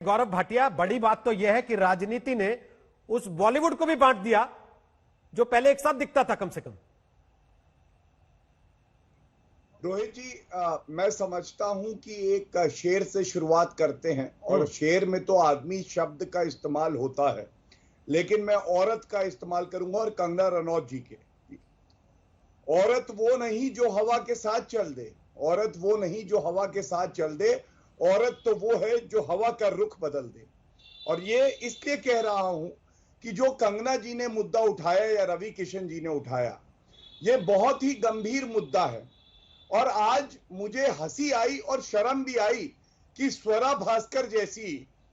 गौरव भाटिया, बड़ी बात तो यह है कि राजनीति ने उस बॉलीवुड को भी बांट दिया जो पहले एक साथ दिखता था कम से कम। रोहित जी, मैं समझता हूं कि एक शेर से शुरुआत करते हैं और शेर में तो आदमी शब्द का इस्तेमाल होता है, लेकिन मैं औरत का इस्तेमाल करूंगा और कंगना रनौत जी के। औरत वो नहीं जो हवा के साथ चल दे, औरत वो नहीं जो हवा के साथ चल दे, औरत तो वो है जो हवा का रुख बदल दे। और ये इसलिए कह रहा हूं कि जो कंगना जी ने मुद्दा उठाया या रवि किशन जी ने उठाया, ये बहुत ही गंभीर मुद्दा है। और आज मुझे हंसी आई और शर्म भी आई कि स्वरा भास्कर जैसी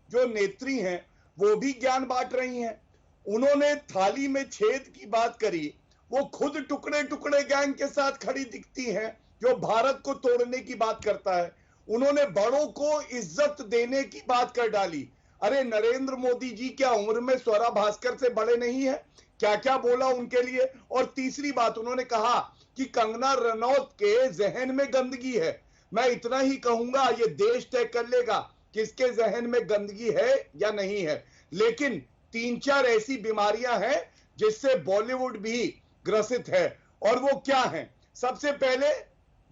जो नेत्री हैं वो भी ज्ञान बांट रही हैं। उन्होंने थाली में छेद की बात करी, वो खुद टुकड़े टुकड़े गैंग के साथ खड़ी दिखती हैं जो भारत को तोड़ने की बात करता है। उन्होंने बड़ों को इज्जत देने की बात कर डाली। अरे नरेंद्र मोदी जी क्या उम्र में स्वरा भास्कर से बड़े नहीं है? क्या क्या बोला उनके लिए। और तीसरी बात उन्होंने कहा कि कंगना रनौत के जहन में गंदगी है। मैं इतना ही कहूंगा, ये देश तय कर लेगा किसके जहन में गंदगी है या नहीं है। लेकिन 3-4 ऐसी बीमारियां हैं जिससे बॉलीवुड भी ग्रसित है। और वो क्या है? सबसे पहले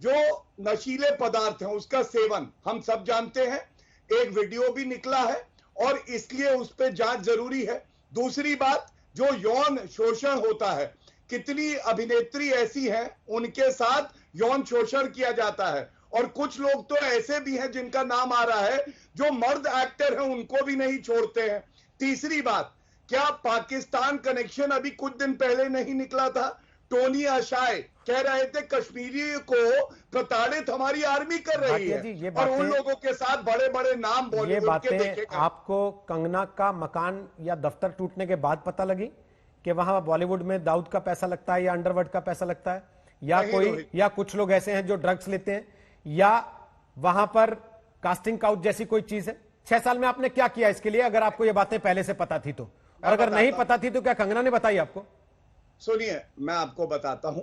जो नशीले पदार्थ हैं उसका सेवन हम सब जानते हैं, एक वीडियो भी निकला है और इसलिए उस पर जांच जरूरी है। दूसरी बात, जो यौन शोषण होता है, कितनी अभिनेत्री ऐसी हैं उनके साथ यौन शोषण किया जाता है। और कुछ लोग तो ऐसे भी हैं जिनका नाम आ रहा है जो मर्द एक्टर हैं उनको भी नहीं छोड़ते हैं। तीसरी बात, क्या पाकिस्तान कनेक्शन अभी कुछ दिन पहले नहीं निकला था? टोनी आशाय कह रहे थे कश्मीरी को प्रताड़ित हमारी आर्मी कर रही है और उन लोगों के साथ बड़े बड़े नाम बॉलीवुड के देखेगा। आपको कंगना का मकान या दफ्तर टूटने के बाद पता लगी कि वहां बॉलीवुड में दाऊद का पैसा लगता है या अंडरवर्ल्ड का पैसा लगता है, या कोई या कुछ लोग ऐसे हैं जो ड्रग्स लेते हैं, या वहां पर कास्टिंग काउच जैसी कोई चीज है? 6 साल में आपने क्या किया इसके लिए, अगर आपको ये बातें पहले से पता थी तो? और अगर नहीं पता थी तो क्या कंगना ने बताई आपको? सुनिए, मैं आपको बताता हूं।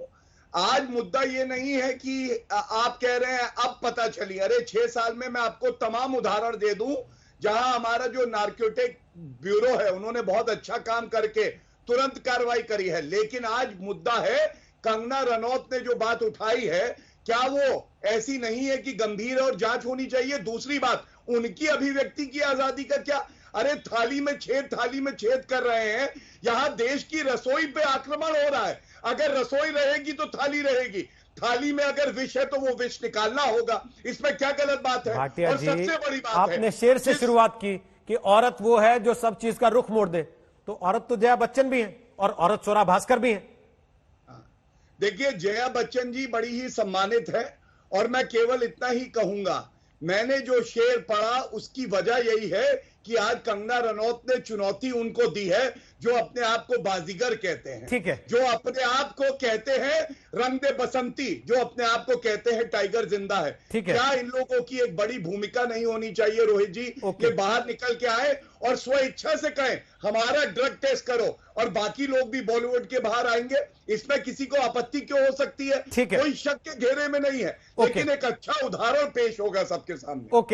आज मुद्दा ये नहीं है कि आप कह रहे हैं अब पता चली। अरे 6 साल में मैं आपको तमाम उदाहरण दे दूं जहां हमारा जो नार्कोटिक ब्यूरो है उन्होंने बहुत अच्छा काम करके तुरंत कार्रवाई करी है। लेकिन आज मुद्दा है कंगना रनौत ने जो बात उठाई है, क्या वो ऐसी नहीं है कि गंभीर और जांच होनी चाहिए? दूसरी बात, उनकी अभिव्यक्ति की आजादी का क्या? अरे थाली में छेद कर रहे हैं। यहां देश की रसोई पे आक्रमण हो रहा है। अगर रसोई रहेगी तो थाली रहेगी। थाली में अगर विष है तो वो विष निकालना होगा। इसमें क्या गलत बात है? और सबसे बड़ी बात आपने शेर से शुरुआत की कि औरत वो है जो सब चीज का रुख मोड़ दे, तो औरत तो जया बच्चन भी है और औरत स्वरा भास्कर भी है। देखिए, जया बच्चन जी बड़ी ही सम्मानित है और मैं केवल इतना ही कहूंगा, मैंने जो शेर पढ़ा उसकी वजह यही है कि आज कंगना रनौत ने चुनौती उनको दी है जो अपने आप को बाजीगर कहते हैं, ठीक है, जो अपने आप को कहते हैं रंग दे बसंती, जो अपने आप को कहते हैं टाइगर जिंदा है। क्या इन लोगों की एक बड़ी भूमिका नहीं होनी चाहिए रोहित जी? कि बाहर निकल के आए और स्व इच्छा से कहें हमारा ड्रग टेस्ट करो और बाकी लोग भी बॉलीवुड के बाहर आएंगे। इसमें किसी को आपत्ति क्यों हो सकती है? कोई शक के घेरे में नहीं है, लेकिन एक अच्छा उदाहरण पेश होगा सबके सामने।